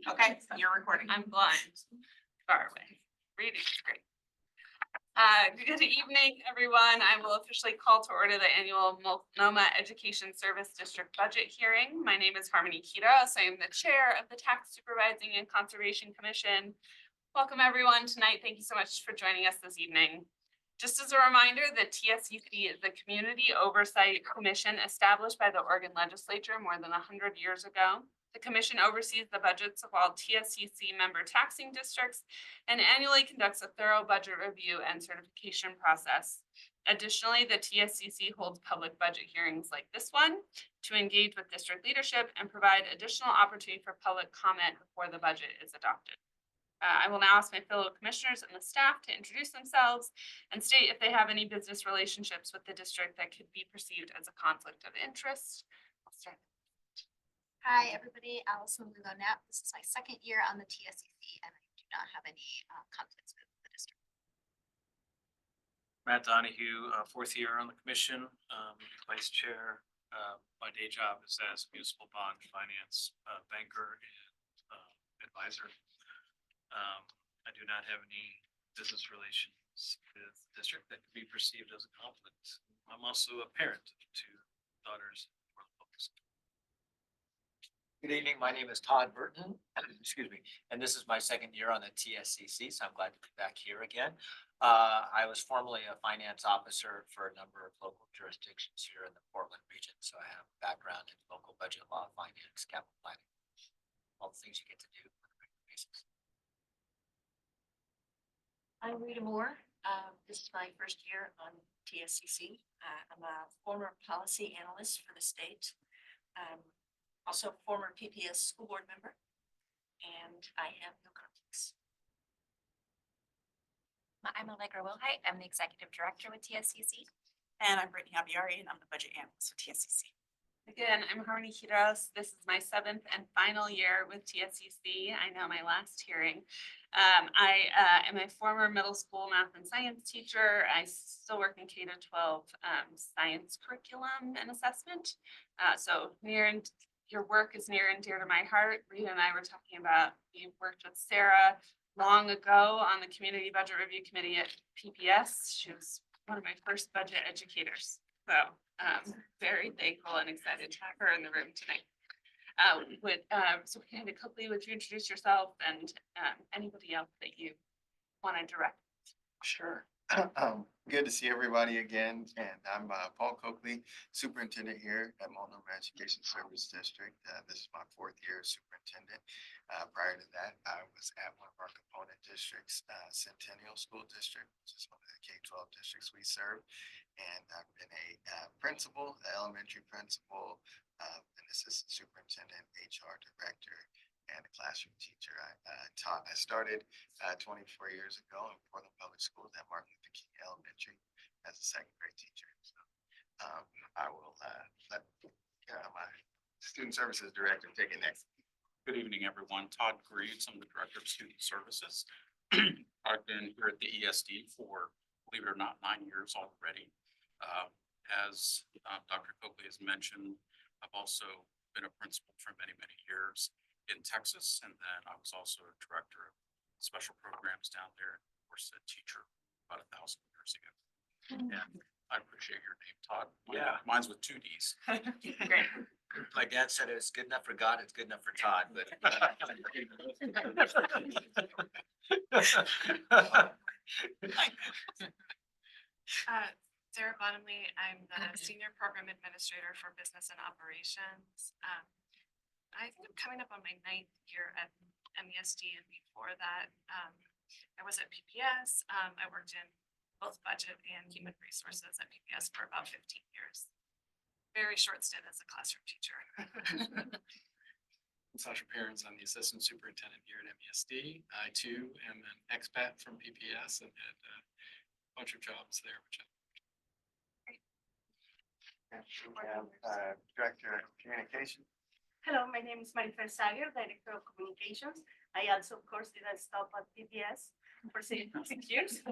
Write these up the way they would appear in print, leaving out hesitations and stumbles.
Okay, you're recording. I'm blind. Far away. Reading's great. Good evening, everyone. I will officially call to order the annual Multnomah Education Service District budget hearing. My name is Harmony Kitos. I am the chair of the Tax Supervising and Conservation Commission. Welcome, everyone, tonight. Thank you so much for joining us this evening. Just as a reminder, the TSCC is the Community Oversight Commission established by the Oregon Legislature more than 100 years ago. The commission oversees the budgets of all TSCC member taxing districts and annually conducts a thorough budget review and certification process. Additionally, the TSCC holds public budget hearings like this one to engage with district leadership and provide additional opportunity for public comment before the budget is adopted. I will now ask my fellow commissioners and the staff to introduce themselves and state if they have any business relationships with the district that could be perceived as a conflict of interest. I'll start. Hi, everybody. Allison Lugo-Knapp. This is my second year on the TSCC, and I do not have any conflicts with the district. Matt Donahue, fourth year on the commission, vice chair. My day job is as municipal bond finance banker and advisor. I do not have any business relations with the district that could be perceived as a conflict. I'm also a parent of two daughters. Good evening. My name is Todd Burton. Excuse me. And this is my second year on the TSCC, so I'm glad to be back here again. I was formerly a finance officer for a number of local jurisdictions here in the Portland region, so I have a background in local budget law, finance, capital planning, all the things you get to do on a regular basis. I'm Rita Moore. This is my first year on TSCC. I'm a former policy analyst for the state. Also former PPS school board member, and I have no conflicts. I'm Allegra Wilhite. I'm the executive director with TSCC. And I'm Brittany Abiari, and I'm the budget analyst with TSCC. Again, I'm Harmony Kitos. This is my 7th and final year with TSCC. I know my last hearing. I am a former middle school math and science teacher. I still work in K-12 science curriculum and assessment. So your work is near and dear to my heart. Rita and I were talking about, we worked with Sarah long ago on the Community Budget Review Committee at PPS. She was one of my first budget educators. So very thankful and excited to have her in the room tonight. So kind of quickly, would you introduce yourself and anybody else that you want to direct? Sure. Good to see everybody again. And I'm Paul Coakley, superintendent here at Multnomah Education Services District. This is my 4th year as superintendent. Prior to that, I was at one of our component districts, Centennial School District, which is one of the K-12 districts we serve. And I've been a principal, elementary principal, an assistant superintendent, HR director, and a classroom teacher. I started 24 years ago in Portland Public Schools at Martin Luther King Elementary as a 2nd grade teacher. So I will let my student services director take it next. Good evening, everyone. Todd Greaves, I'm the Director of Student Services. I've been here at the ESD for, believe it or not, 9 years already. As Dr. Coakley has mentioned, I've also been a principal for many, many years in Texas, and then I was also a director of special programs down there, of course, a teacher about 1,000 years ago. And I appreciate your name, Todd. Mine's with 2 Ds. Great. My dad said it's good enough for God, it's good enough for Todd, but Sarah Bottomley, I'm the Senior Program Administrator for Business and Operations. I think I'm coming up on my 9th year at MESD, and before that, I was at PPS. I worked in both budget and human resources at PPS for about 15 years. Very short stint as a classroom teacher. Sasha Perrins, I'm the assistant superintendent here at MESD. I too am an expat from PPS and had a bunch of jobs there, which Director of Communication. Hello, my name is Marifer Sager, Director of Communications. I also, of course, didn't stop at PBS for 6 years.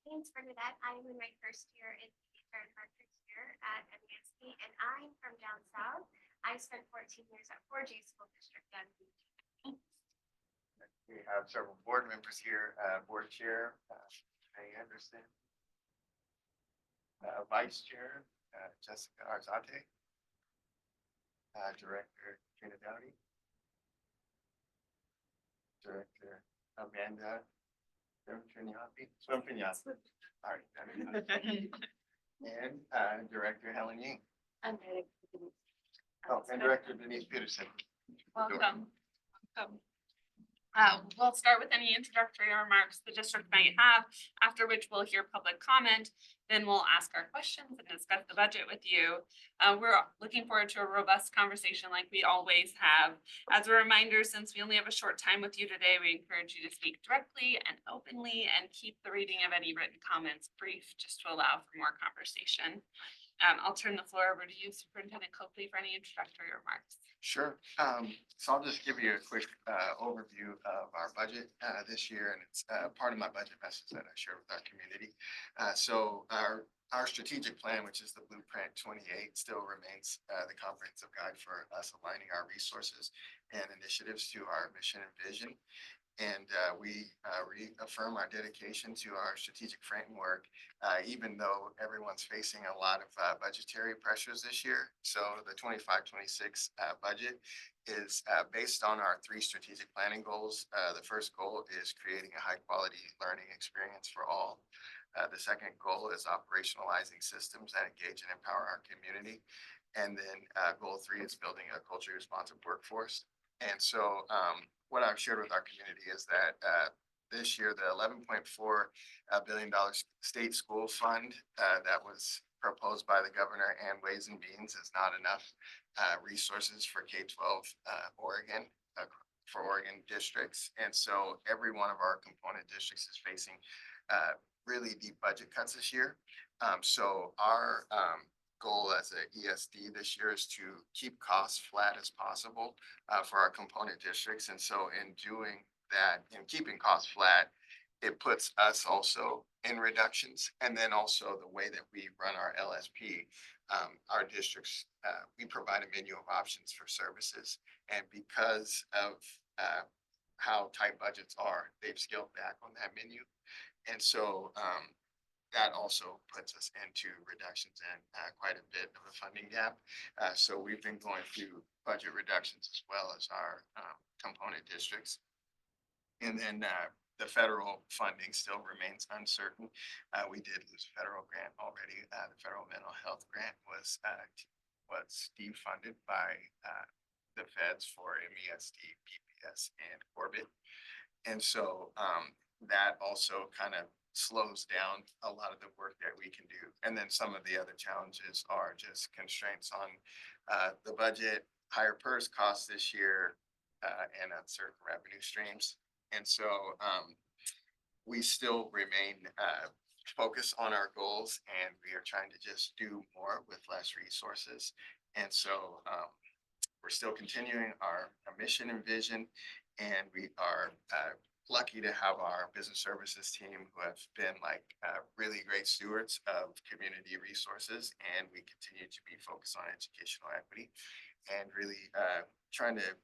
Thanks for that. I'm in my first year in the third year at MESD, and I'm from down south. I spent 14 years at 4G School District and We have several board members here, board chair, May Anderson. Vice chair, Jessica Arzate. Director Trina Downey. Director Amanda Swimpignati. All right. And Director Helen Ying. I'm ready. Oh, and Director Denise Peterson. Welcome. Welcome. We'll start with any introductory remarks the district might have, after which we'll hear public comment. Then we'll ask our questions and discuss the budget with you. We're looking forward to a robust conversation like we always have. As a reminder, since we only have a short time with you today, we encourage you to speak directly and openly and keep the reading of any written comments brief, just to allow for more conversation. I'll turn the floor over to you, Superintendent Copley, for any introductory remarks. Sure. So I'll just give you a quick overview of our budget this year, and it's part of my budget message that I share with our community. So our strategic plan, which is the Blueprint 28, still remains the comprehensive guide for us aligning our resources and initiatives to our mission and vision. And we reaffirm our dedication to our strategic framework, even though everyone's facing a lot of budgetary pressures this year. So the 25-26 budget is based on our 3 strategic planning goals. The first goal is creating a high quality learning experience for all. The second goal is operationalizing systems that engage and empower our community. And then goal 3 is building a culturally responsive workforce. And so what I've shared with our community is that this year, the $11.4 billion state school fund that was proposed by the governor and Ways and Means is not enough resources for K-12 Oregon, for Oregon districts. And so every one of our component districts is facing really deep budget cuts this year. So our goal as a ESD this year is to keep costs flat as possible for our component districts. And so in doing that, in keeping costs flat, it puts us also in reductions. And then also the way that we run our LSP, our districts, we provide a menu of options for services. And because of how tight budgets are, they've scaled back on that menu. And so that also puts us into reductions and quite a bit of a funding gap. So we've been going through budget reductions as well as our component districts. And then the federal funding still remains uncertain. We did lose a federal grant already. The federal mental health grant was defunded by the feds for MESD, PPS, and Orbit. And so that also kind of slows down a lot of the work that we can do. And then some of the other challenges are just constraints on the budget, higher PERS costs this year, and uncertain revenue streams. And so we still remain focused on our goals, and we are trying to just do more with less resources. And so we're still continuing our mission and vision, and we are lucky to have our business services team who have been like really great stewards of community resources, and we continue to be focused on educational equity and really trying to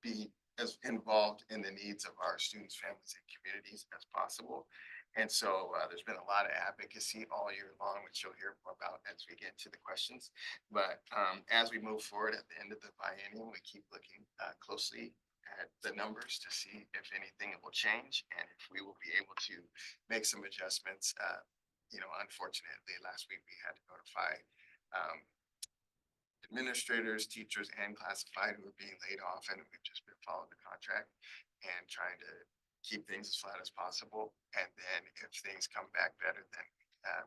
be as involved in the needs of our students, families, and communities as possible. And so there's been a lot of advocacy all year long, which you'll hear more about as we get to the questions. But as we move forward at the end of the biennium, we keep looking closely at the numbers to see if anything will change and if we will be able to make some adjustments. Unfortunately, last week we had to notify administrators, teachers, and classified who are being laid off, and we've just been following the contract and trying to keep things as flat as possible. And then if things come back better, then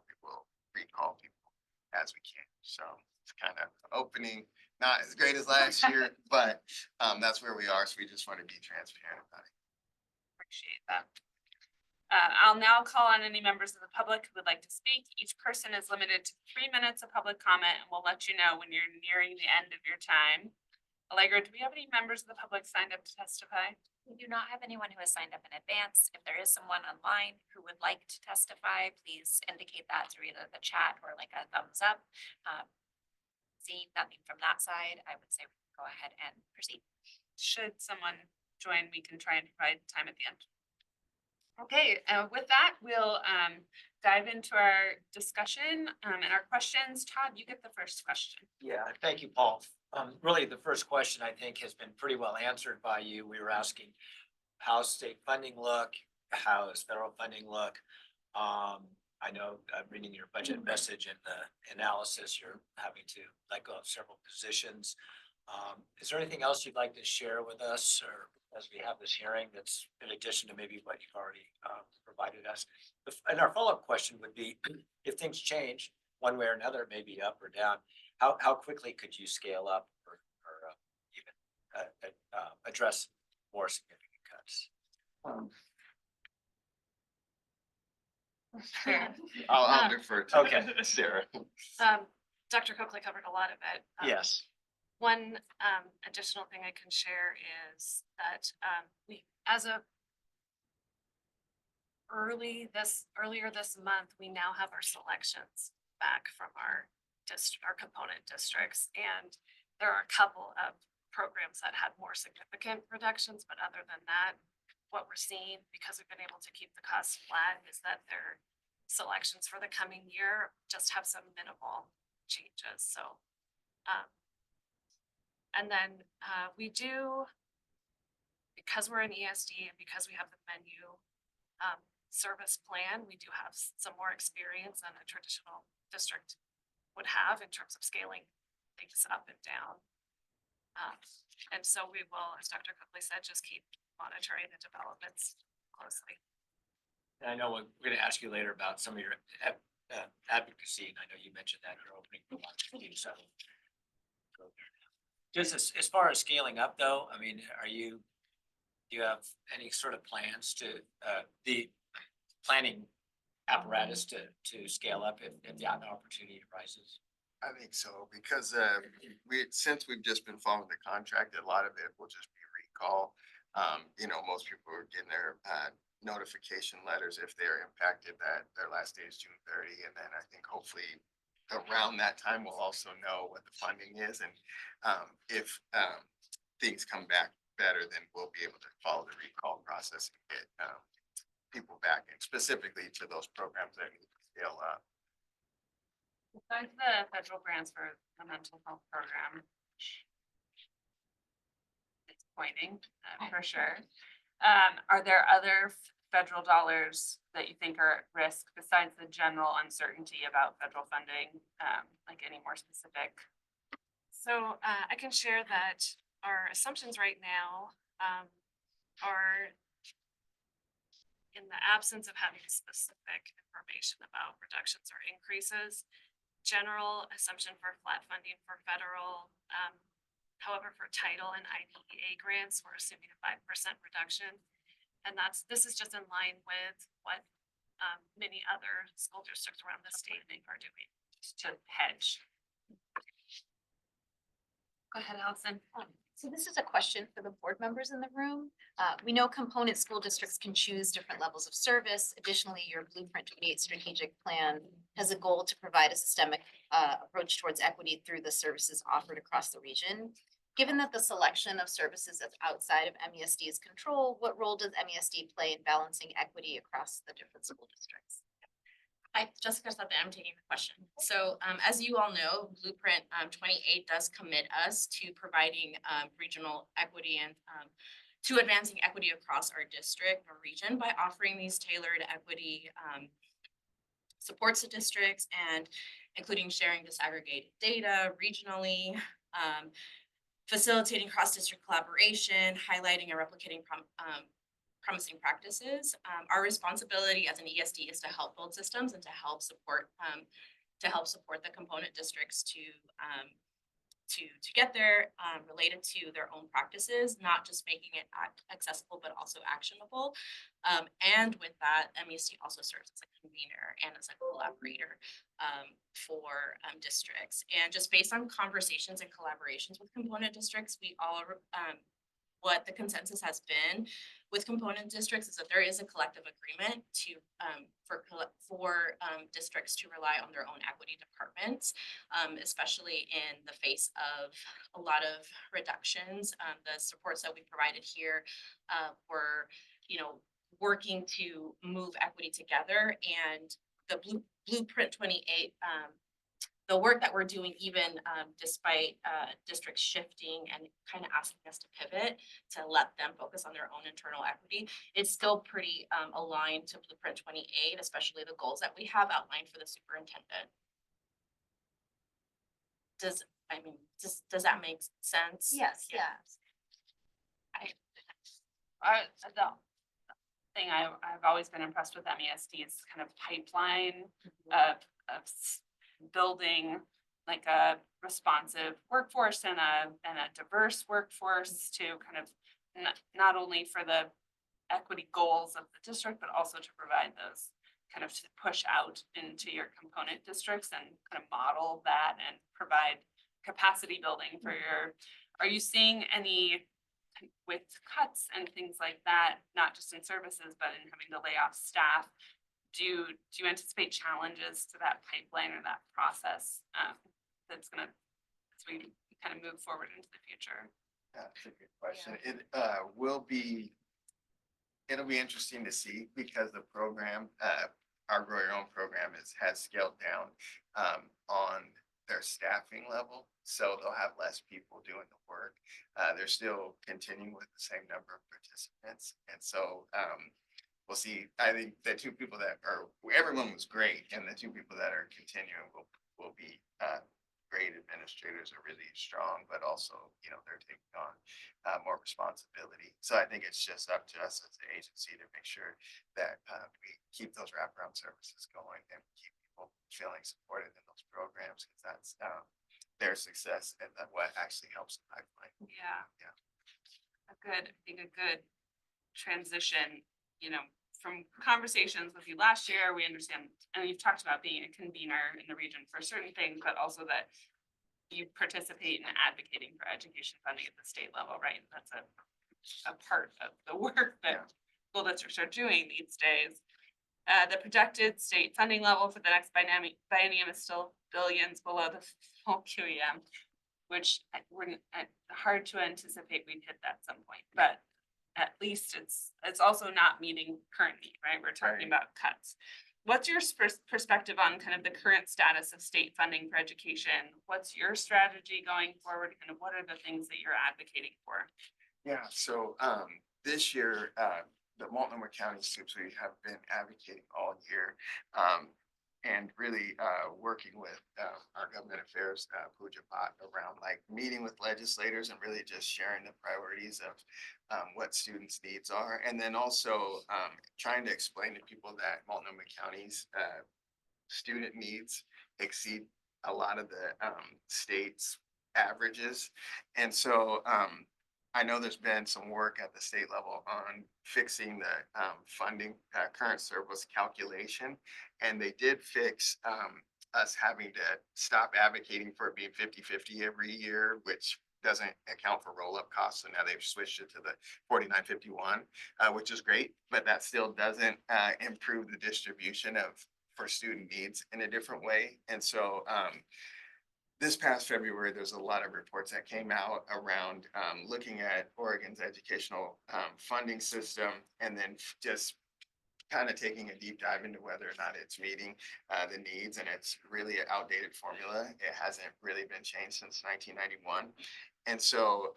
we will recall people as we can. So it's kind of opening, not as great as last year, but that's where we are. So we just want to be transparent about it. Appreciate that. I'll now call on any members of the public who would like to speak. Each person is limited to 3 minutes of public comment, and we'll let you know when you're nearing the end of your time. Allegra, do we have any members of the public signed up to testify? We do not have anyone who has signed up in advance. If there is someone online who would like to testify, please indicate that through either the chat or like a thumbs up. Seeing nothing from that side, I would say we can go ahead and proceed. Should someone join, we can try and provide time at the end. Okay, with that, we'll dive into our discussion and our questions. Todd, you get the first question. Yeah, thank you, Paul. Really, the first question I think has been pretty well answered by you. We were asking how's state funding look, how does federal funding look? I know, reading your budget message and the analysis, you're having to let go of several positions. Is there anything else you'd like to share with us or as we have this hearing that's in addition to maybe what you've already provided us? And our follow-up question would be, if things change one way or another, maybe up or down, how quickly could you scale up or even address more significant cuts? I'll defer to Okay. Sarah. Dr. Coakley covered a lot of it. Yes. One additional thing I can share is that we, as of earlier this month, we now have our selections back from our component districts. And there are a couple of programs that had more significant reductions, but other than that, what we're seeing, because we've been able to keep the costs flat, is that their selections for the coming year just have some minimal changes. So, and then we do, because we're an ESD and because we have the menu service plan, we do have some more experience than a traditional district would have in terms of scaling things up and down. And so we will, as Dr. Coakley said, just keep monitoring the developments closely. And I know we're going to ask you later about some of your advocacy, and I know you mentioned that in your opening remarks. So just as far as scaling up though, I mean, do you have any sort of plans to, the planning apparatus to scale up if the opportunity arises? I think so, because since we've just been following the contract, a lot of it will just be recall. Most people are getting their notification letters if they're impacted that their last day is June 30. And then I think hopefully around that time, we'll also know what the funding is. And if things come back better, then we'll be able to follow the recall process and get people back, and specifically to those programs that need to scale up. Besides the federal grants for the mental health program, it's pointing for sure. Are there other federal dollars that you think are at risk besides the general uncertainty about federal funding? Like any more specific? So I can share that our assumptions right now are, in the absence of having specific information about reductions or increases, general assumption for flat funding for federal. However, for title and IDEA grants, we're assuming a 5% reduction. And this is just in line with what many other school districts around the state are doing to hedge. Go ahead, Allison. So this is a question for the board members in the room. We know component school districts can choose different levels of service. Additionally, your Blueprint 28 strategic plan has a goal to provide a systemic approach towards equity through the services offered across the region. Given that the selection of services is outside of MESD's control, what role does MESD play in balancing equity across the different school districts? Hi, Jessica Sutton, I'm taking the question. So as you all know, Blueprint 28 does commit us to providing regional equity and to advancing equity across our district or region by offering these tailored equity supports to districts, and including sharing disaggregated data regionally, facilitating cross-district collaboration, highlighting and replicating promising practices. Our responsibility as an ESD is to help build systems and to help support the component districts to get there related to their own practices, not just making it accessible, but also actionable. And with that, MESD also serves as a convener and as a collaborator for districts. And just based on conversations and collaborations with component districts, we all what the consensus has been with component districts is that there is a collective agreement to, for districts to rely on their own equity departments, especially in the face of a lot of reductions. The supports that we provided here were, working to move equity together, and the Blueprint 28, the work that we're doing, even despite districts shifting and kind of asking us to pivot to let them focus on their own internal equity, it's still pretty aligned to Blueprint 28, especially the goals that we have outlined for the superintendent. Does that make sense? Yes, Yeah. The thing I've always been impressed with MESD is kind of pipeline of building like a responsive workforce and a diverse workforce to kind of not only for the equity goals of the district, but also to provide those kind of to push out into your component districts and kind of model that and provide capacity building for your, are you seeing any with cuts and things like that, not just in services, but in having to lay off staff? Do you anticipate challenges to that pipeline or that process that's gonna, as we kind of move forward into the future? That's a good question. It'll be interesting to see because the program, our Grow Your Own program has scaled down on their staffing level. So they'll have less people doing the work. They're still continuing with the same number of participants. And so we'll see. I think the two people that are, everyone was great, and the two people that are continuing will be great administrators, are really strong, but also, they're taking on more responsibility. So I think it's just up to us as an agency to make sure that we keep those wraparound services going and keep people feeling supported in those programs, because that's their success and what actually helps the pipeline. Yeah. Yeah. I think a good transition, from conversations with you last year, we understand, and you've talked about being a convener in the region for certain things, but also that you participate in advocating for education funding at the state level, right? That's a part of the work that school districts are doing these days. The projected state funding level for the next biennium is still billions below the full QEM, which we're hard to anticipate we'd hit that at some point, but at least it's also not meeting current need, right? We're talking about cuts. What's your perspective on kind of the current status of state funding for education? What's your strategy going forward? Kind of what are the things that you're advocating for? Yeah, so this year, the Multnomah County SUPs, we have been advocating all year and really working with our government affairs Puja Pot around meeting with legislators and really just sharing the priorities of what students' needs are. And then also trying to explain to people that Multnomah County's student needs exceed a lot of the state's averages. And so I know there's been some work at the state level on fixing the funding current surplus calculation. And they did fix us having to stop advocating for it being 50-50 every year, which doesn't account for roll-up costs. So now they've switched it to the 49-51, which is great, but that still doesn't improve the distribution for student needs in a different way. And so this past February, there's a lot of reports that came out around looking at Oregon's educational funding system, and then just kind of taking a deep dive into whether or not it's meeting the needs. And it's really an outdated formula. It hasn't really been changed since 1991. And so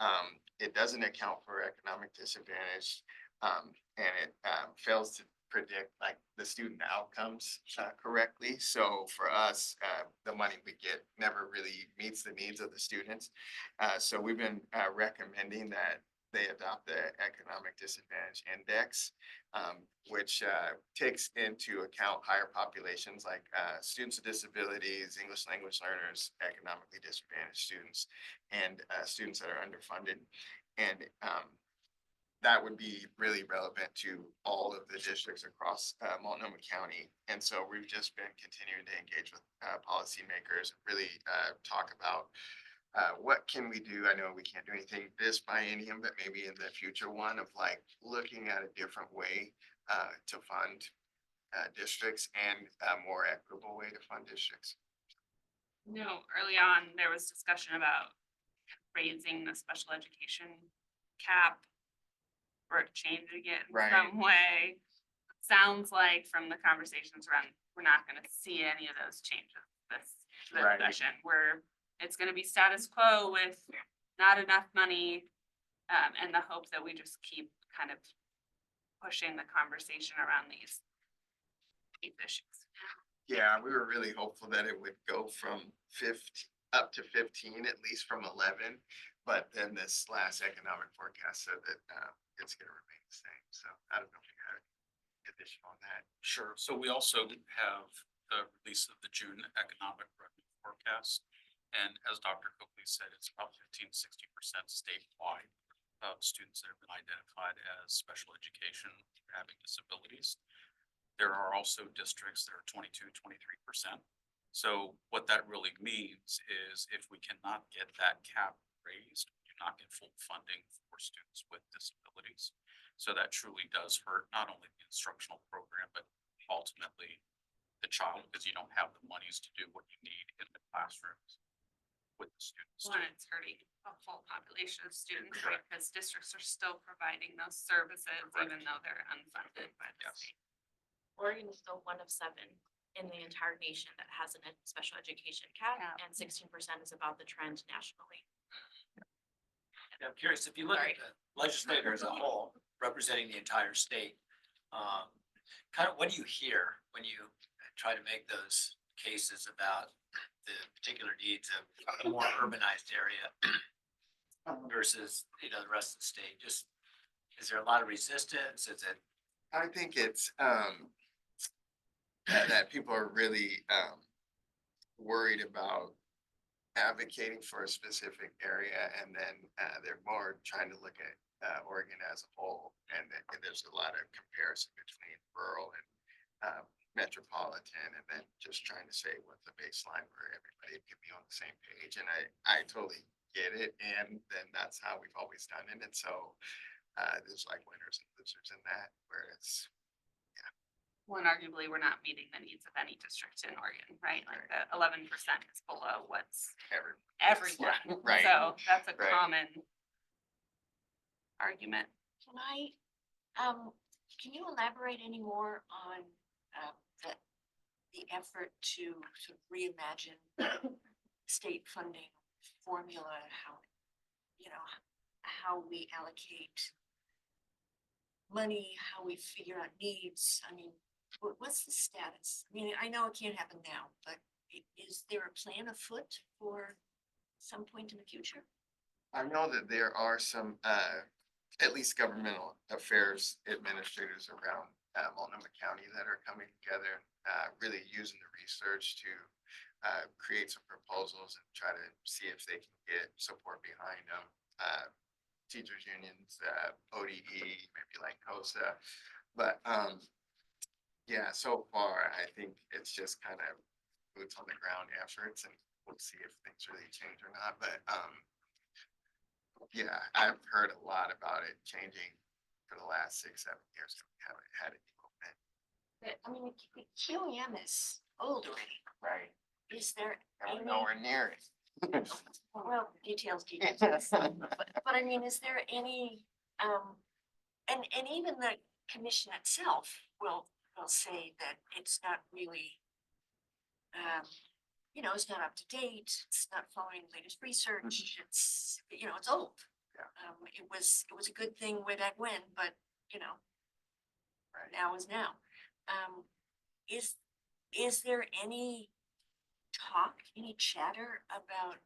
it doesn't account for economic disadvantage, and it fails to predict the student outcomes correctly. So for us, the money we get never really meets the needs of the students. So we've been recommending that they adopt the economic disadvantage index, which takes into account higher populations like students with disabilities, English language learners, economically disadvantaged students, and students that are underfunded. And that would be really relevant to all of the districts across Multnomah County. And so we've just been continuing to engage with policymakers, really talk about what can we do? I know we can't do anything this biennium, but maybe in the future one of like looking at a different way to fund districts and a more equitable way to fund districts. No, early on, there was discussion about raising the special education cap or changing it in Right. some way. Sounds like from the conversations around, we're not gonna see any of those changes this Right. session, where it's gonna be status quo with not enough money, and the hope that we just keep kind of pushing the conversation around these issues. Yeah, we were really hopeful that it would go from 15 up to 15, at least from 11. But then this last economic forecast said that it's going to remain the same. So I don't know if you have any additional on that. Sure. So we also have the release of the June economic revenue forecast. And as Dr. Coakley said, it's about 15–60% statewide of students that have been identified as special education having disabilities. There are also districts that are 22–23%. So what that really means is if we cannot get that cap raised, we do not get full funding for students with disabilities. So that truly does hurt not only the instructional program, but ultimately the child, because you don't have the monies to do what you need in the classrooms with the students. One, it's hurting a full population of students, right? Because districts are still providing those services, even though they're unfunded by the Yes. state. Oregon is still one of 7 in the entire nation that has a special education cap, Yeah. and 16% is about the trend nationally. I'm curious, if you look at the legislature as a whole, representing the entire state, kind of what do you hear when you try to make those cases about the particular needs of a more urbanized area versus, the rest of the state? Just, is there a lot of resistance? Is it? I think it's that people are really worried about advocating for a specific area, and then they're more trying to look at Oregon as a whole, and there's a lot of comparison between rural and metropolitan, and then just trying to say what's the baseline where everybody can be on the same page. And I totally get it, and then that's how we've always done it. And so there's like winners and losers in that, where it's When arguably, we're not meeting the needs of any district in Oregon, right? Like the 11% is below what's everyone. Right. So that's a Right. common argument. Can you elaborate any more on the effort to sort of reimagine state funding formula, how we allocate money, how we figure out needs? I mean, what's the status? I mean, I know it can't happen now, but is there a plan afoot for some point in the future? I know that there are some, at least governmental affairs administrators around Multnomah County that are coming together, really using the research to create some proposals and try to see if they can get support behind them. Teachers unions, ODE, maybe like COSA, but yeah, so far I think it's just kind of boots on the ground efforts, and we'll see if things really change or not. But yeah, I've heard a lot about it changing for the last 6-7 years. We haven't had any movement. But, I mean, the QEM is old already. Right. Is there I'm any, nowhere near it. well, details. But I mean, is there any, and even the commission itself will say that it's not really, it's not up to date, it's not following the latest research, it's, it's old. Yeah. It was a good thing way back when, but, now is now. Is there any talk, any chatter about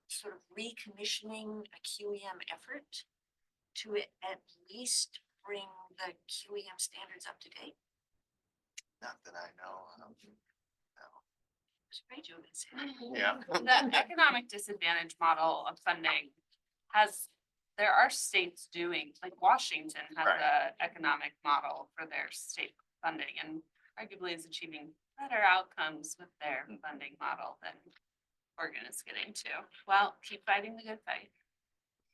sort of recommissioning a QEM effort to at least bring the QEM standards up to date? Not that I know. No. It's great you would say. Yeah. The economic disadvantage model of funding there are states doing, like Washington has Right. a economic model for their state funding, and arguably is achieving better outcomes with their funding model than Oregon is getting to. Well, keep fighting the good fight.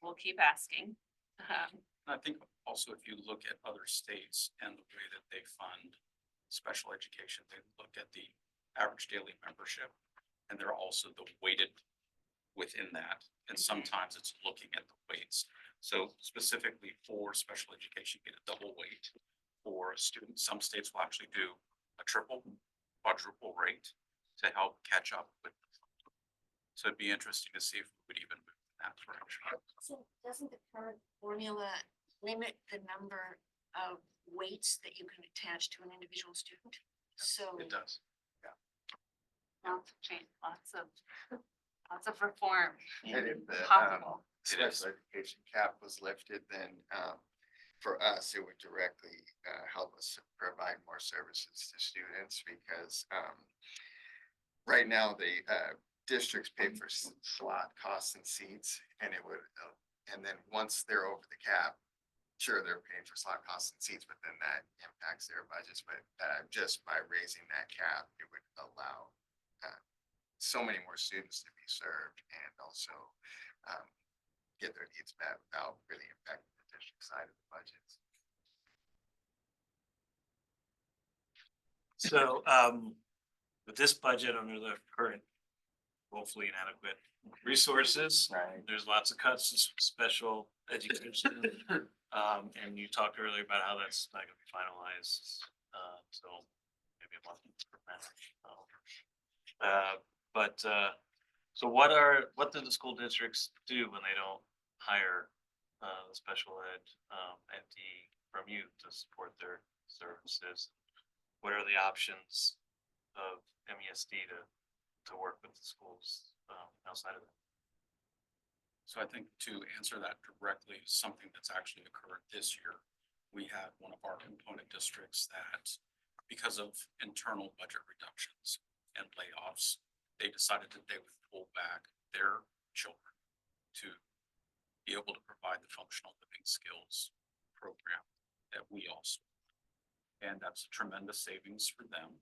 We'll keep asking. I think also if you look at other states and the way that they fund special education, they look at the average daily membership. And they're also the weighted within that. And sometimes it's looking at the weights. So specifically for special education, you get a double weight for a student. Some states will actually do a triple, quadruple rate to help catch up with. So it'd be interesting to see if we would even move in that direction. So doesn't the current formula limit the number of weights that you can attach to an individual student? So. It does. Lots of change, lots of reform And if the possible. special education cap was lifted, then for us, it would directly help us to provide more services to students because right now the districts pay for slot costs and seats, and it would, and then once they're over the cap, sure, they're paying for slot costs and seats, but then that impacts their budgets. But just by raising that cap, it would allow so many more students to be served and also get their needs met without really impacting the district side of the budgets. So, with this budget under the current, hopefully inadequate resources, Right. there's lots of cuts to special education. And you talked earlier about how that's not gonna be finalized, so maybe a month. So what do the school districts do when they don't hire the special ed entity from you to support their services? What are the options of MESD to work with the schools outside of that? So I think to answer that directly, something that's actually occurred this year, we had one of our component districts that, because of internal budget reductions and layoffs, they decided that they would pull back their children to be able to provide the functional living skills program that we also. And that's a tremendous savings for them.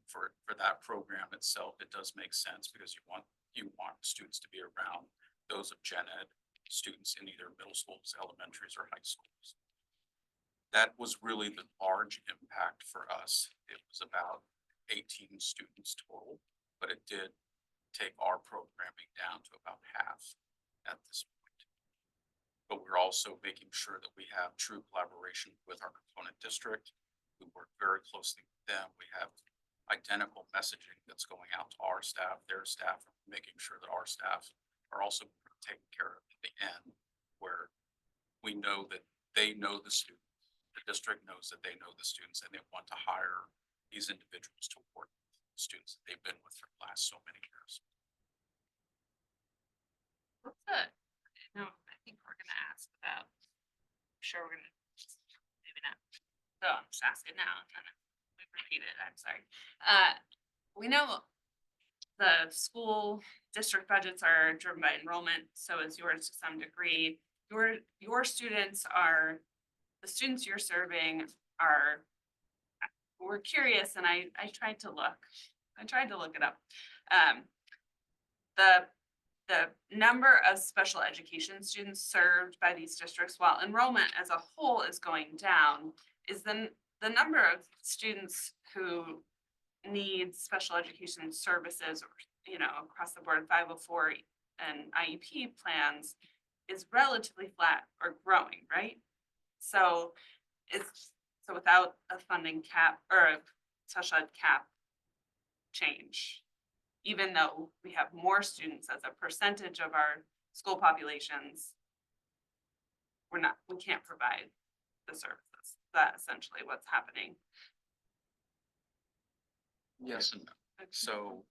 For that program itself, it does make sense because you want students to be around those of gen ed students in either middle schools, elementaries, or high schools. That was really the large impact for us. It was about 18 students total, but it did take our programming down to about half at this point. But we're also making sure that we have true collaboration with our component district. We work very closely with them. We have identical messaging that's going out to our staff, their staff, making sure that our staff are also taken care of at the end, where we know that they know the students, the district knows that they know the students, and they want to hire these individuals to work with the students that they've been with for the last so many years. What's the, no, I think we're gonna ask about, I'm sure we're gonna, maybe not. So I'm just asking now, and then we repeat it, I'm sorry. We know the school district budgets are driven by enrollment, so is yours to some degree. Your students are, the students you're serving are, we're curious, and I tried to look it up. The number of special education students served by these districts, while enrollment as a whole is going down, is the number of students who need special education services, or, across the board 504 and IEP plans is relatively flat or growing, right? So without a funding cap or a special ed cap change, even though we have more students as a percentage of our school populations, we can't provide the services. That's essentially what's happening. Yes and no. So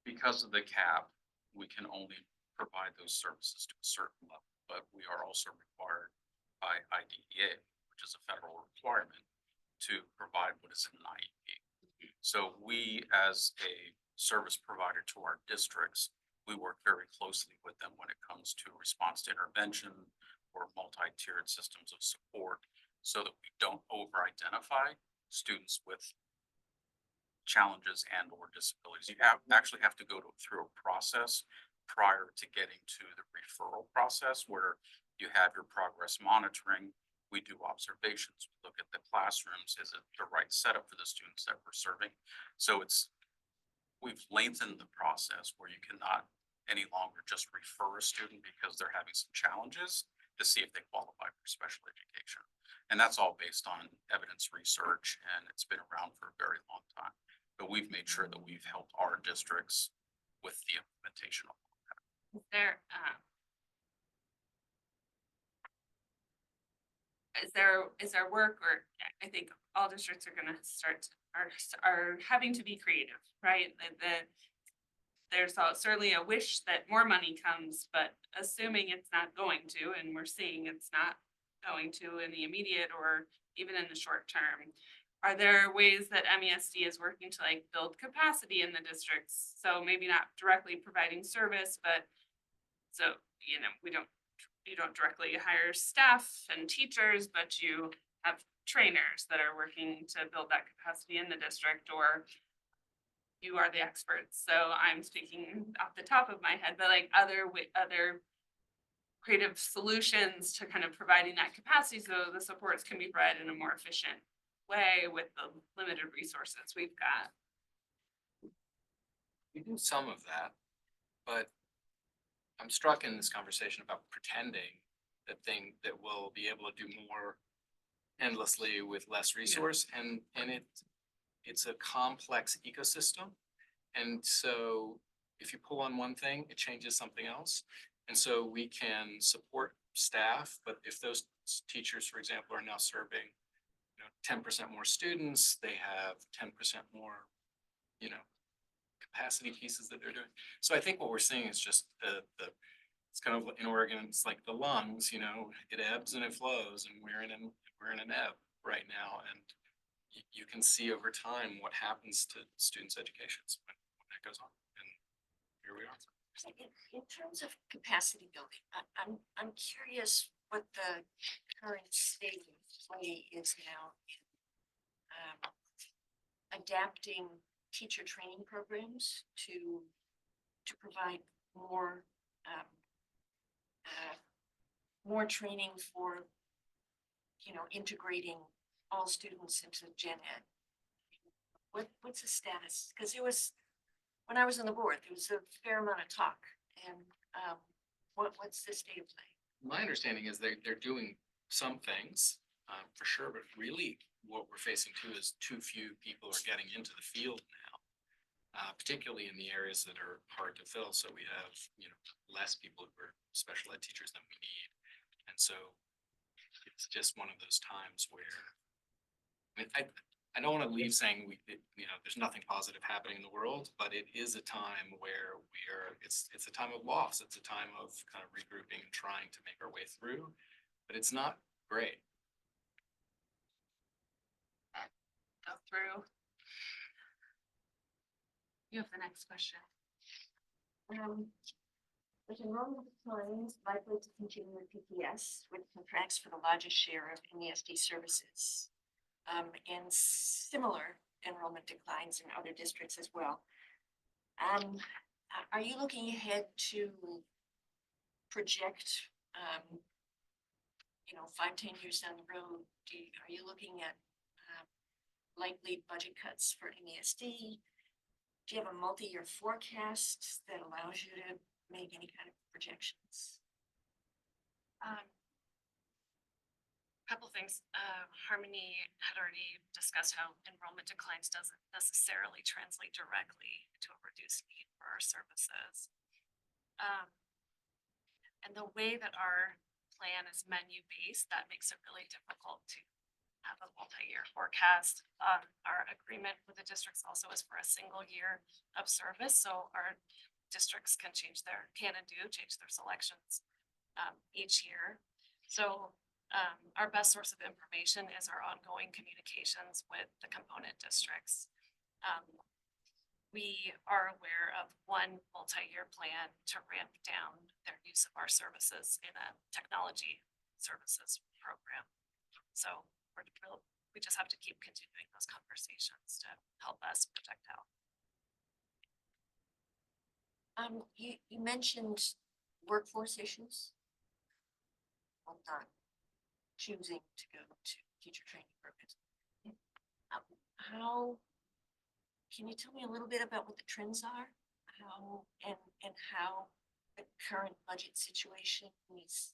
because of the cap, we can only provide those services to a certain level, but we are also required by IDEA, which is a federal requirement, to provide what is in an IEP. So we, as a service provider to our districts, we work very closely with them when it comes to response to intervention or multi-tiered systems of support, so that we don't over-identify students with challenges and or disabilities. You actually have to go through a process prior to getting to the referral process where you have your progress monitoring. We do observations, we look at the classrooms, is it the right setup for the students that we're serving? So we've lengthened the process where you cannot any longer just refer a student because they're having some challenges to see if they qualify for special education. And that's all based on evidence research, and it's been around for a very long time. But we've made sure that we've helped our districts with the implementation of that. Is there work, or I think all districts are gonna are having to be creative, right? There's certainly a wish that more money comes, but assuming it's not going to, and we're seeing it's not going to in the immediate or even in the short term. Are there ways that MESD is working to like build capacity in the districts? So maybe not directly providing service, but so, you know, you don't directly hire staff and teachers, but you have trainers that are working to build that capacity in the district, or you are the experts. So I'm speaking off the top of my head, but like other creative solutions to kind of providing that capacity so the supports can be provided in a more efficient way with the limited resources we've got. We do some of that, but I'm struck in this conversation about pretending that we'll be able to do more endlessly with less resource, and it's a complex ecosystem. And so if you pull on one thing, it changes something else. And so we can support staff, but if those teachers, for example, are now serving 10% more students, they have 10% more, capacity pieces that they're doing. So I think what we're seeing is just it's kind of in Oregon, it's like the lungs, it ebbs and it flows, and we're in an ebb right now. And you can see over time what happens to students' educations when that goes on. And here we are. In terms of capacity building, I'm curious what the current state of play is now in adapting teacher training programs to provide more training for, integrating all students into Gen Ed. What's the status? Because when I was on the board, there was a fair amount of talk, and what's the state of play? My understanding is they're doing some things, for sure, but really what we're facing too is too few people are getting into the field now, particularly in the areas that are hard to fill. So we have, less people who are special ed teachers than we need. And so it's just one of those times where, I don't want to leave saying there's nothing positive happening in the world, but it is a time where it's a time of loss. It's a time of kind of regrouping and trying to make our way through, but it's not great. Go through. You have the next question. With enrollment declines likely to continue with PPS, with contracts for the largest share of MESD services, and similar enrollment declines in other districts as well. Are you looking ahead to project, 5-10 years down the road? Are you looking at likely budget cuts for MESD? Do you have a multi-year forecast that allows you to make any kind of projections? Couple things. Harmony had already discussed how enrollment declines doesn't necessarily translate directly to a reduced need for our services. And the way that our plan is menu-based, that makes it really difficult to have a multi-year forecast. Our agreement with the districts also is for a single year of service. So our districts can change their selections each year. So our best source of information is our ongoing communications with the component districts. We are aware of one multi-year plan to ramp down their use of our services in a technology services program. So we're we just have to keep continuing those conversations to help us protect health. You mentioned workforce issues. I'm not choosing to go to teacher training programs. How, can you tell me a little bit about what the trends are? How, and how the current budget situation is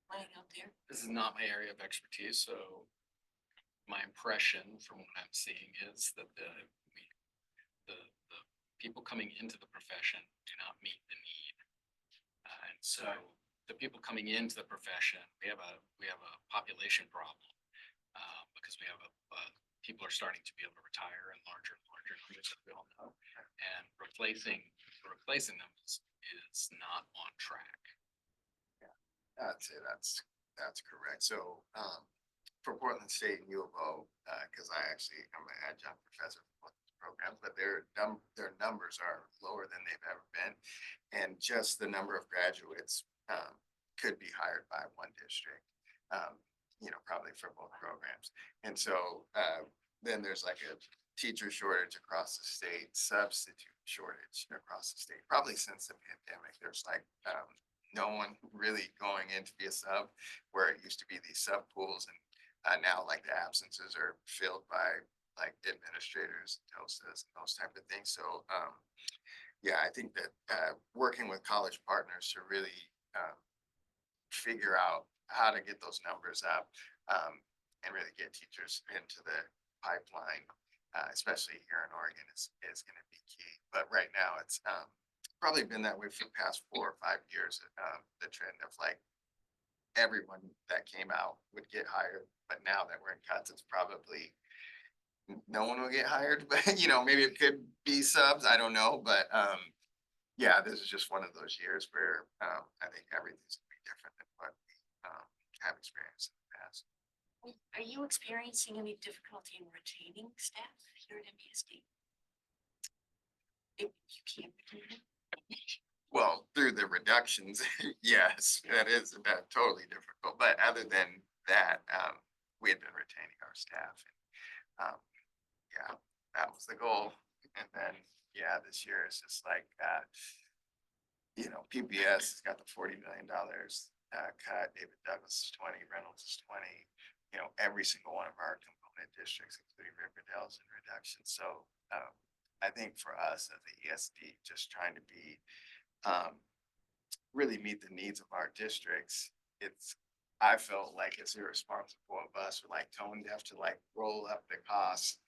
playing out there? This is not my area of expertise, so my impression from what I'm seeing is that the people coming into the profession do not meet the need. And so the people coming into the profession, we have a population problem. Because we have people are starting to be able to retire in larger and larger numbers, as we all know. And replacing them is not on track. I'd say that's correct. So, for Portland State and U of O, because I'm an adjunct professor for both programs, but their numbers are lower than they've ever been. And just the number of graduates, could be hired by one district, probably for both programs. And so, then there's like a teacher shortage across the state, substitute shortage across the state, probably since the pandemic. There's like, no one really going in to be a sub, where it used to be these sub pools, and now like the absences are filled by like administrators, TOSAs, and those type of things. So yeah, I think that working with college partners to really figure out how to get those numbers up and really get teachers into the pipeline, especially here in Oregon, is going to be key. But right now, it's probably been that way for the past 4 or 5 years. The trend of like everyone that came out would get hired, but now that we're in cuts, it's probably no one will get hired. But maybe it could be subs. I don't know. But yeah, this is just one of those years where I think everything's gonna be different than what we have experienced in the past. Are you experiencing any difficulty in retaining staff here at MBSD? If you can't retain them? Well, through the reductions, yes, that is totally difficult. But other than that, we had been retaining our staff. And, yeah, that was the goal. And then, yeah, this year is just like, PPS has got the $40 million cut. David Douglas is 20, Reynolds is 20. Every single one of our component districts, including Riverdale's in reduction. So I think for us as the ESD, just trying to be really meet the needs of our districts, I felt like it's irresponsible of us, or like tone deaf, to like roll up the costs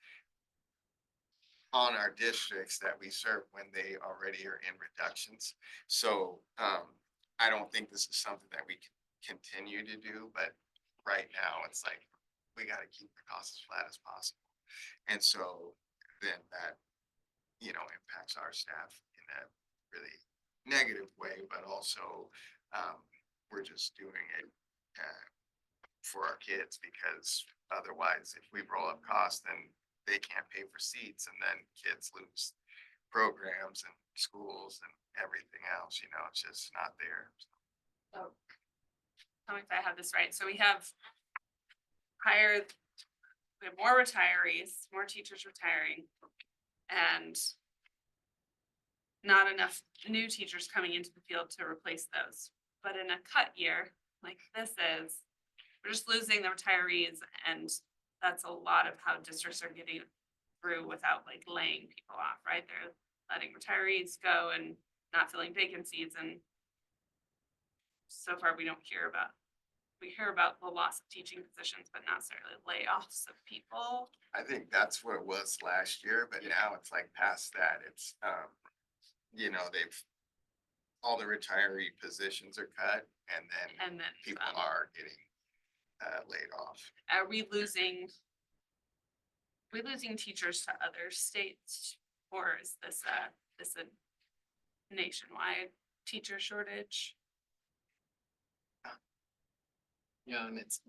on our districts that we serve when they already are in reductions. So I don't think this is something that we can continue to do, but right now it's like we got to keep the costs as flat as possible. And so then that impacts our staff in a really negative way, but also we're just doing it for our kids, because otherwise if we roll up costs, then they can't pay for seats, and then kids lose programs and schools and everything else. It's just not there. So, tell me if I have this right. So we have more retirees, more teachers retiring, and not enough new teachers coming into the field to replace those. But in a cut year like this is, we're just losing the retirees, and that's a lot of how districts are getting through without like laying people off, right? They're letting retirees go and not filling vacancies, and so far we hear about the loss of teaching positions, but not necessarily layoffs of people. I think that's what it was last year, but now it's like past that. It's all the retiree positions are cut, and then people are getting laid off. Are we losing teachers to other states, or is this a nationwide teacher shortage? Yeah, and it's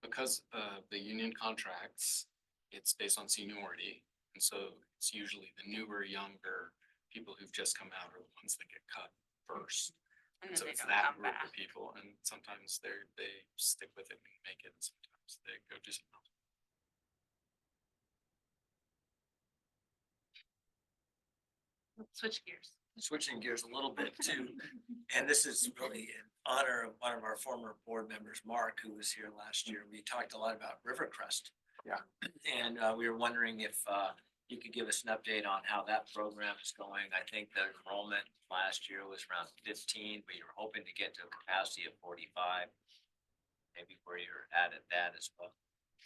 because the union contracts, it's based on seniority. And so it's usually the newer, younger people who've just come out are the ones that get cut first. And So then they it's don't that come group back. of people, and sometimes they stick with it and make it. Sometimes as they go do something else. Switch gears. Switching gears a little bit too, and this is really in honor of one of our former board members, Mark, who was here last year. We talked a lot about Rivercrest. Yeah. And we were wondering if you could give us an update on how that program is going. I think the enrollment last year was around 15, but you're hoping to get to a capacity of 45. Maybe where you're at that as well.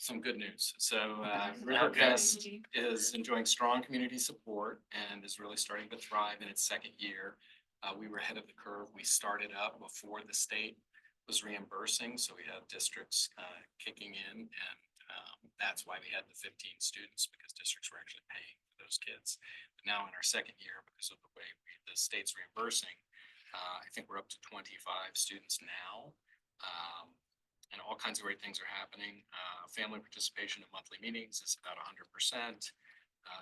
Some good news. So Rivercrest is enjoying strong community support and is really starting to thrive in its second year. We were ahead of the curve. We started up before the state was reimbursing, so we had districts kicking in, and that's why we had the 15 students, because districts were actually paying for those kids. But now in our second year, because of the way the state's reimbursing, I think we're up to 25 students now. And all kinds of great things are happening. Family participation in monthly meetings is about 100%.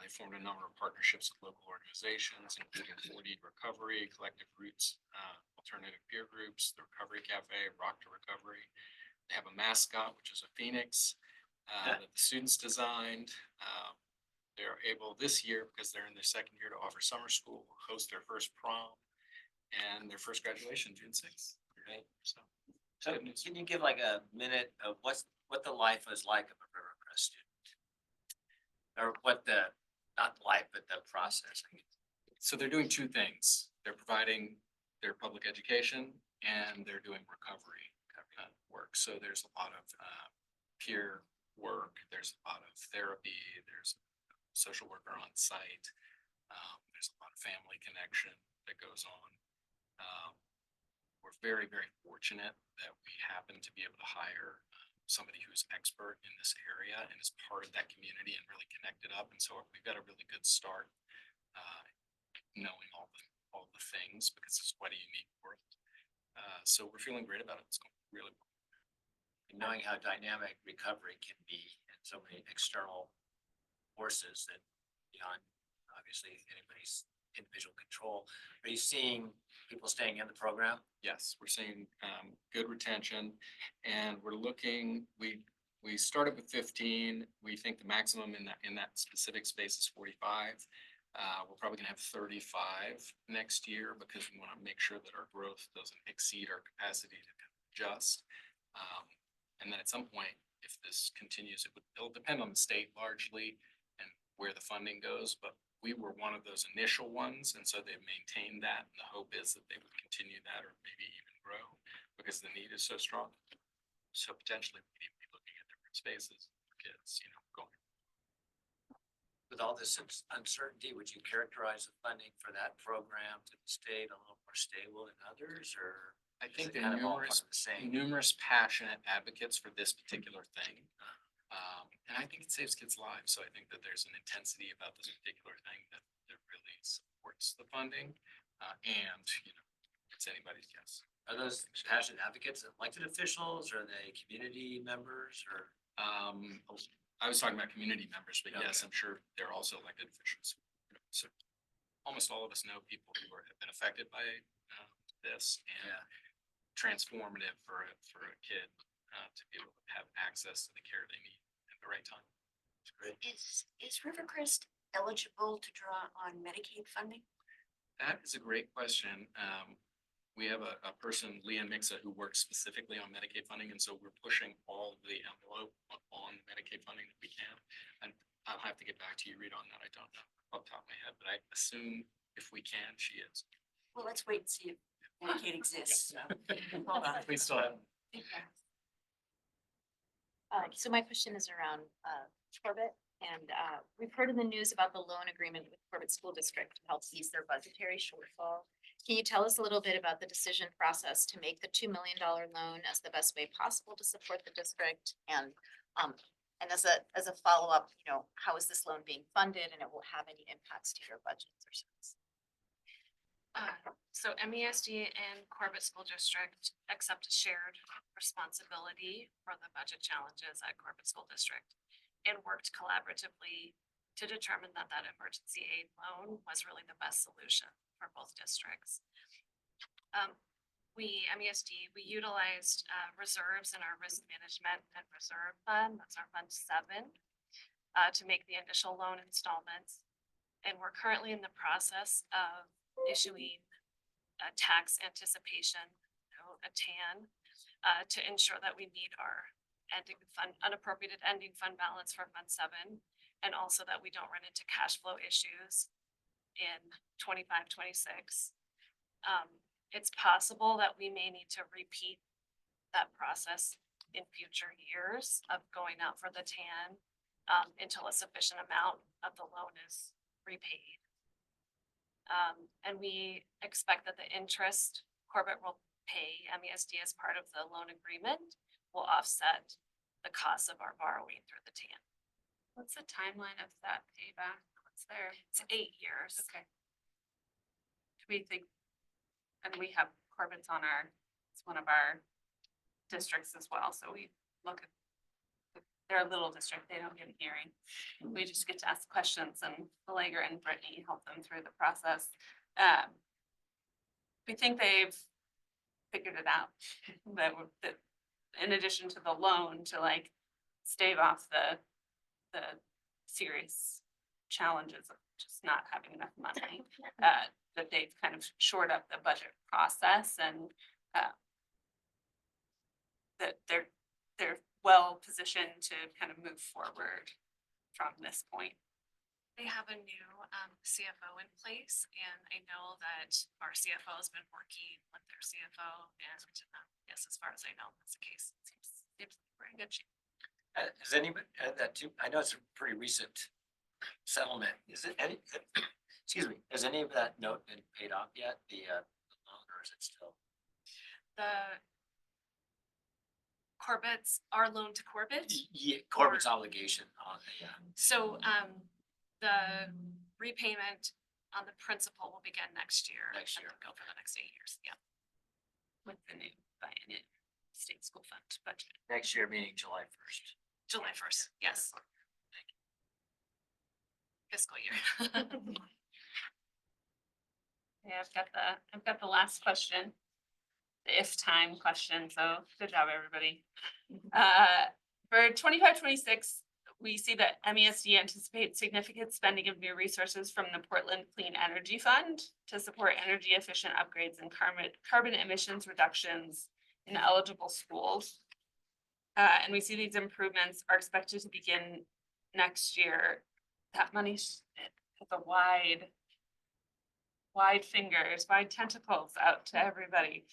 They formed a number of partnerships with local organizations, including 4D Recovery, Collective Roots, Alternative Peer Groups, the Recovery Cafe, Rock to Recovery. They have a mascot, which is a phoenix, that the students designed. They're able this year, because they're in their second year, to offer summer school, host their first prom, and their first graduation June 6th. Right? So can you give like a minute of what the life is like of a Rivercrest student? Or what not life, but the process. So they're doing two things. They're providing their public education and they're doing recovery work. So there's a lot of peer work, there's a lot of therapy, there's a social worker on site. There's a lot of family connection that goes on. We're very, very fortunate that we happen to be able to hire somebody who's expert in this area and is part of that community and really connected up. And so we've got a really good start, knowing all the things, because it's quite a unique world. So we're feeling great about it. It's going really well. And knowing how dynamic recovery can be and so many external forces that beyond obviously anybody's individual control. Are you seeing people staying in the program? Yes, we're seeing good retention, and we're looking, we started with 15. We think the maximum in that specific space is 45. We're probably gonna have 35 next year, because we want to make sure that our growth doesn't exceed our capacity to adjust. And then at some point, if this continues, it'll depend on the state largely and where the funding goes, but we were one of those initial ones, and so they've maintained that, and the hope is that they would continue that or maybe even grow, because the need is so strong. So potentially we could even be looking at different spaces for kids, going. With all this uncertainty, would you characterize the funding for that program to the state a little more stable than others, or? I think is it there are kind of all part of the same? numerous passionate advocates for this particular thing. And I think it saves kids' lives. So I think that there's an intensity about this particular thing that really supports the funding. And, it's anybody's guess. Are those passionate advocates elected officials, or are they community members, or? I was talking about community members, but yes, Okay. I'm sure they're also elected officials. So almost all of us know people who have been affected by this, and transformative for a kid to be able to have access to the care they need at the right time. It's great. Is Rivercrest eligible to draw on Medicaid funding? That is a great question. We have a person, Leah Mixa, who works specifically on Medicaid funding, and so we're pushing all of the envelope on Medicaid funding that we can. And I'll have to get back to you, Rita, on that. I don't know off the top of my head, but I assume if we can, she is. Well, let's wait and see if Medicaid exists. Hold on. We still have. So my question is around Corbett, and we've heard in the news about the loan agreement with Corbett School District to help ease their budgetary shortfall. Can you tell us a little bit about the decision process to make the $2 million loan as the best way possible to support the district? And as a follow-up, how is this loan being funded, and it will have any impacts to your budgets or something? So MESD and Corbett School District accept a shared responsibility for the budget challenges at Corbett School District, and worked collaboratively to determine that emergency aid loan was really the best solution for both districts. MESD, we utilized reserves in our risk management and reserve fund, that's our fund 7, to make the initial loan installments. And we're currently in the process of issuing a tax anticipation note, a TAN, to ensure that we meet our unappropriated ending fund balance for fund 7, and also that we don't run into cash flow issues in 25-26. It's possible that we may need to repeat that process in future years of going out for the TAN until a sufficient amount of the loan is repaid. And we expect that the interest Corbett will pay MESD as part of the loan agreement will offset the costs of our borrowing through the TAN. What's the timeline of that payback? What's there? It's 8 years. Okay. Do we think, and we have Corbett's on it's one of our districts as well, so we look at, they're a little district, they don't get a hearing. We just get to ask questions, and Belager and Brittany help them through the process. We think they've figured it out, that in addition to the loan, to like stave off the serious challenges of just not having enough money, that they've kind of shored up the budget process, and that they're well positioned to kind of move forward from this point. They have a new CFO in place, and I know that our CFO has been working with their CFO, and yes, as far as I know, that's the case. It seems like we're in good shape. Has anybody, I know it's a pretty recent settlement. Is it any, excuse me, has any of that note been paid off yet? The loan, or is it still? The Corbett's, our loan to Corbett. Yeah, Corbett's obligation on the, So the repayment on the principal will begin next year. Next and year. Go for the next 8 years, yeah. With the new biennial state school fund budget, next year meaning July 1st. July 1st, yes. Fiscal year. Yeah, I've got the last question, the if time question, so good job, everybody. For 25-26, we see that MESD anticipates significant spending of new resources from the Portland Clean Energy Fund to support energy efficient upgrades and carbon emissions reductions in eligible schools. And we see these improvements are expected to begin next year. That money has a wide fingers, wide tentacles out to everybody.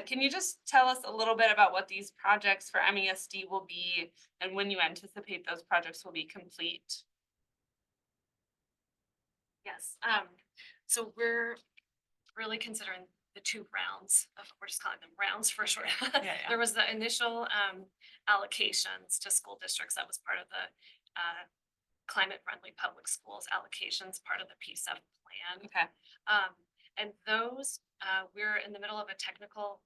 Can you just tell us a little bit about what these projects for MESD will be and when you anticipate those projects will be complete? Yes, so we're really considering the 2 rounds of, we're just calling them rounds for short. Yeah. There was the initial allocations to school districts that was part of the climate friendly public schools allocations, part of the P7 plan. Okay. And those, we're in the middle of a technical,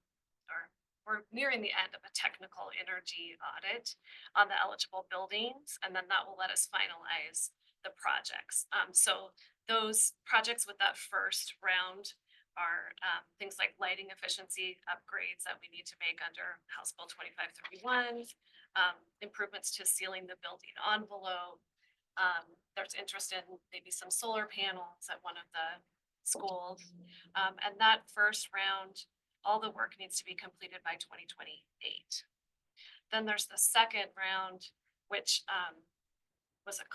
or we're nearing the end of a technical energy audit on the eligible buildings, and then that will let us finalize the projects. So those projects with that first round are things like lighting efficiency upgrades that we need to make under House Bill 2531, improvements to sealing the building envelope. There's interest in maybe some solar panels at one of the schools. And that first round, all the work needs to be completed by 2028. Then there's the second round, which was a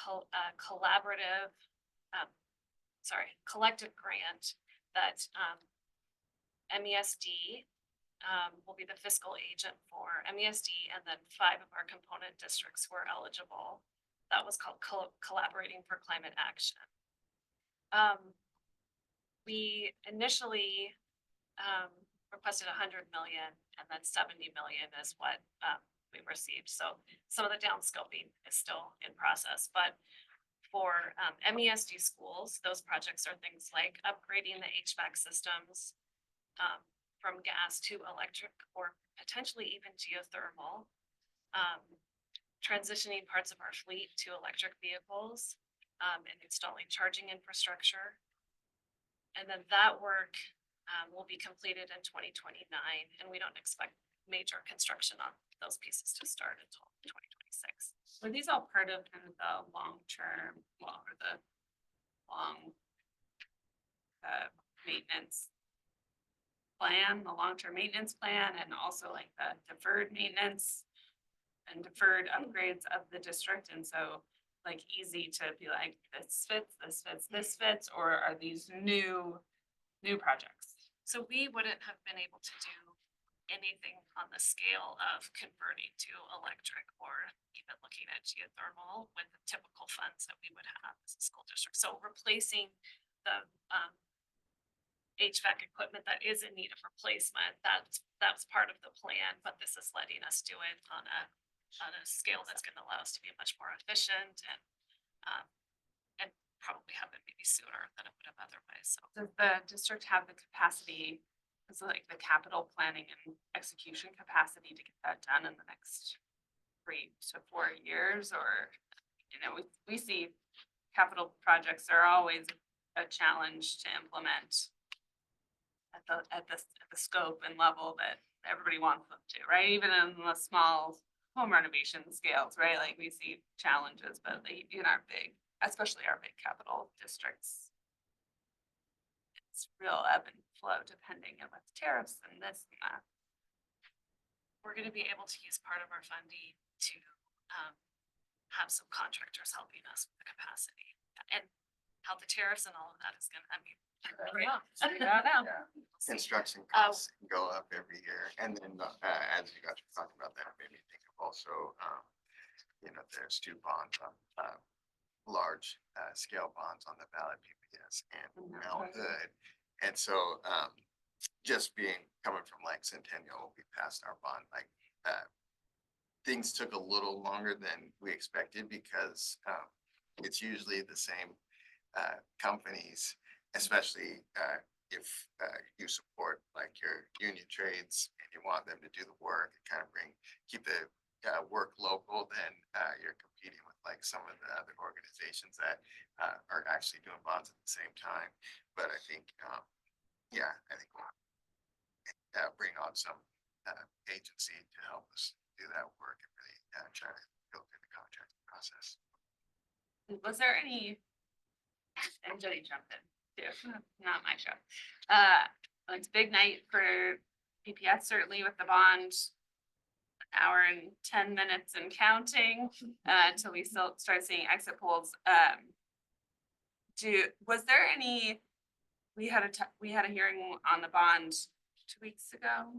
collective grant that MESD will be the fiscal agent for. MESD and then 5 of our component districts were eligible. That was called Collaborating for Climate Action. We initially requested 100 million, and then 70 million is what we received. So some of the downscoping is still in process, but for MESD schools, those projects are things like upgrading the HVAC systems from gas to electric, or potentially even geothermal, transitioning parts of our fleet to electric vehicles, and installing charging infrastructure. And then that work will be completed in 2029, and we don't expect major construction on those pieces to start until 2026. Were these all part of kind of the long-term, well, or the long maintenance plan, the long-term maintenance plan, and also like the deferred maintenance and deferred upgrades of the district? And so like easy to be like, this fits, this fits, this fits, or are these new projects? So we wouldn't have been able to do anything on the scale of converting to electric or even looking at geothermal with the typical funds that we would have as a school district. So replacing the HVAC equipment that is in need of replacement, that's part of the plan, but this is letting us do it on a scale that's gonna allow us to be much more efficient and probably have it maybe sooner than it would have otherwise, so. Does the district have the capacity, it's like the capital planning and execution capacity to get that done in the next 3 to 4 years? Or, you know, we see capital projects are always a challenge to implement at the scope and level that everybody wants them to, right? Even in the small home renovation scales, right? Like we see challenges, but in our big, especially our big capital districts, it's real ebb and flow depending on with tariffs and this and that. We're gonna be able to use part of our funding to have some contractors helping us with the capacity. And how the tariffs and all of that is gonna, I mean. Yeah. Construction costs go up every year, and then as you guys were talking about that, it made me think of also, there's 2 bonds on large scale bonds on the ballot, PPS and Mount Hood. And so just coming from like Centennial, we passed our bond, like things took a little longer than we expected because it's usually the same companies, especially if you support like your union trades and you want them to do the work and kind of keep the work local, then you're competing with like some of the other organizations that are actually doing bonds at the same time. But I think, I think we'll bring on some agency to help us do that work and really try to go through the contracting process. Was there any, and Jenny jumped in too, not my show. It's a big night for PPS, certainly with the bond. 1 hour and 10 minutes and counting until we still start seeing exit polls. Was there any, we had a hearing on the bond 2 weeks ago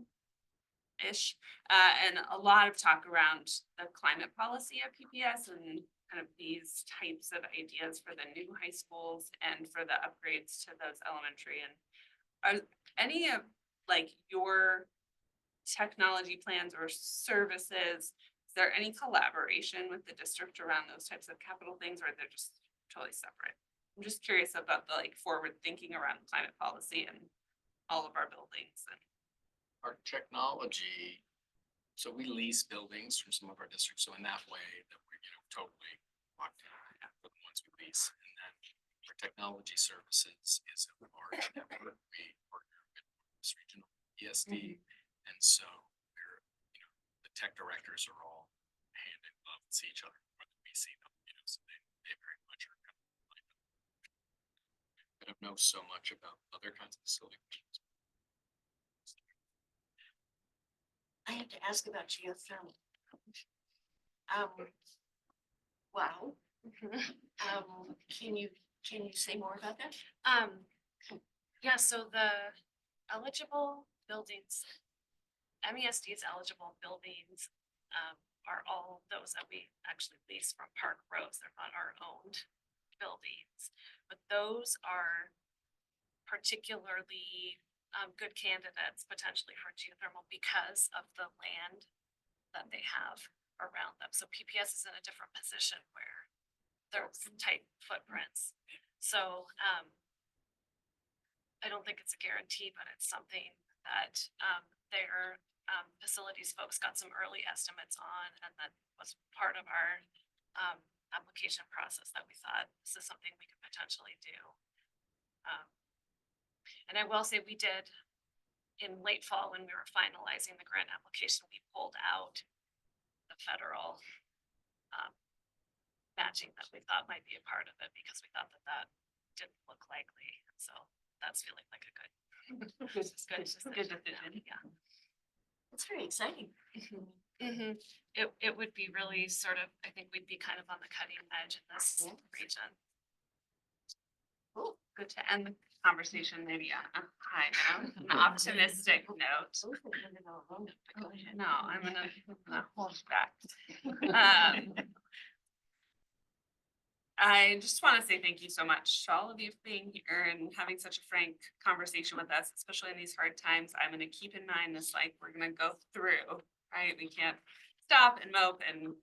ish, and a lot of talk around the climate policy at PPS and kind of these types of ideas for the new high schools and for the upgrades to those elementary. And are any of like your technology plans or services, is there any collaboration with the district around those types of capital things, or they're just totally separate? I'm just curious about the like forward thinking around climate policy and all of our buildings and Our technology, so we lease buildings from some of our districts, so in that way that we're, totally locked in for the ones we lease. And then our technology services is a large network. We partner with this regional ESD. And so we're, the tech directors are all hand in glove, see each other more than we see them, so they very much are kind of like that. I don't know so much about other kinds of facilities. I have to ask about geothermal. Wow. Can you say more about that? Yeah, so the eligible buildings, MESD's eligible buildings, are all those that we actually lease from Park Rose. They're not our owned buildings, but those are particularly good candidates potentially for geothermal because of the land that they have around them. So PPS is in a different position where there's tight footprints. So I don't think it's a guarantee, but it's something that their facilities folks got some early estimates on, and that was part of our application process that we thought this is something we could potentially do. And I will say we did in late fall, when we were finalizing the grant application, we pulled out the federal matching that we thought might be a part of it because we thought that that didn't look likely. So that's feeling like a good, it's good decision, yeah. That's very exciting. It would be really sort of, I think we'd be kind of on the cutting edge in this region. Cool, good to end the conversation maybe on a high note, an optimistic note. No, I'm gonna hold back. I just want to say thank you so much to all of you for being here and having such a frank conversation with us, especially in these hard times. I'm going to keep in mind this, like, we're going to go through, right? We can't stop and mope, and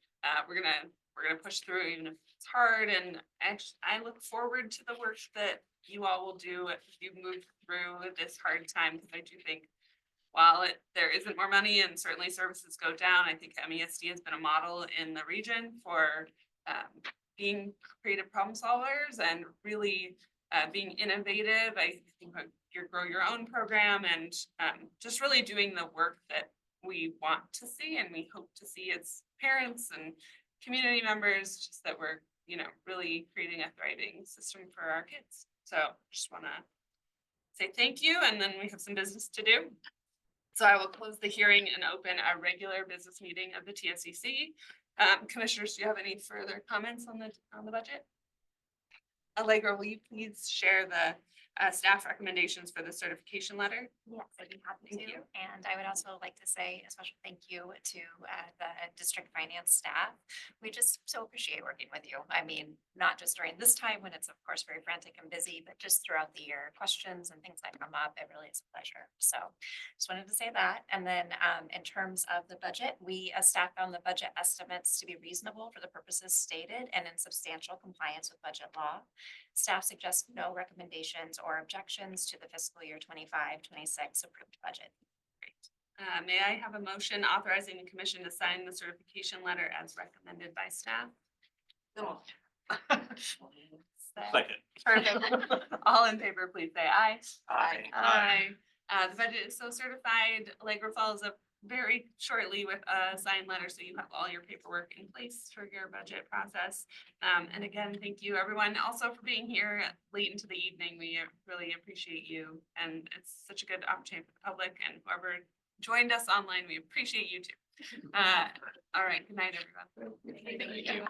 we're gonna push through even if it's hard. And actually, I look forward to the work that you all will do if you move through this hard time, because I do think while there isn't more money and certainly services go down, I think MESD has been a model in the region for being creative problem solvers and really being innovative. I think you grow your own program and just really doing the work that we want to see and we hope to see as parents and community members, just that we're, you know, really creating a thriving system for our kids. So just want to say thank you, and then we have some business to do. So I will close the hearing and open a regular business meeting of the TSCC. Commissioners, do you have any further comments on the budget? Allegra, will you please share the staff recommendations for the certification letter? Yes, I'd be happy Thank to. you. And I would also like to say a special thank you to the district finance staff. We just so appreciate working with you. I mean, not just during this time when it's of course very frantic and busy, but just throughout the year, questions and things that come up, it really is a pleasure. So just wanted to say that. And then in terms of the budget, we as staff found the budget estimates to be reasonable for the purposes stated and in substantial compliance with budget law. Staff suggests no recommendations or objections to the fiscal year 25-26 approved budget. Great. May I have a motion authorizing the commission to sign the certification letter as recommended by staff? Second. Perfect. All in favor, please say aye. Aye. Aye. The budget is so certified. Allegra follows up very shortly with a signed letter, so you have all your paperwork in place for your budget process. And again, thank you everyone also for being here late into the evening. We really appreciate you, and it's such a good opportunity for the public, and whoever joined us online, we appreciate you too. All right, good night, everyone. Thank you.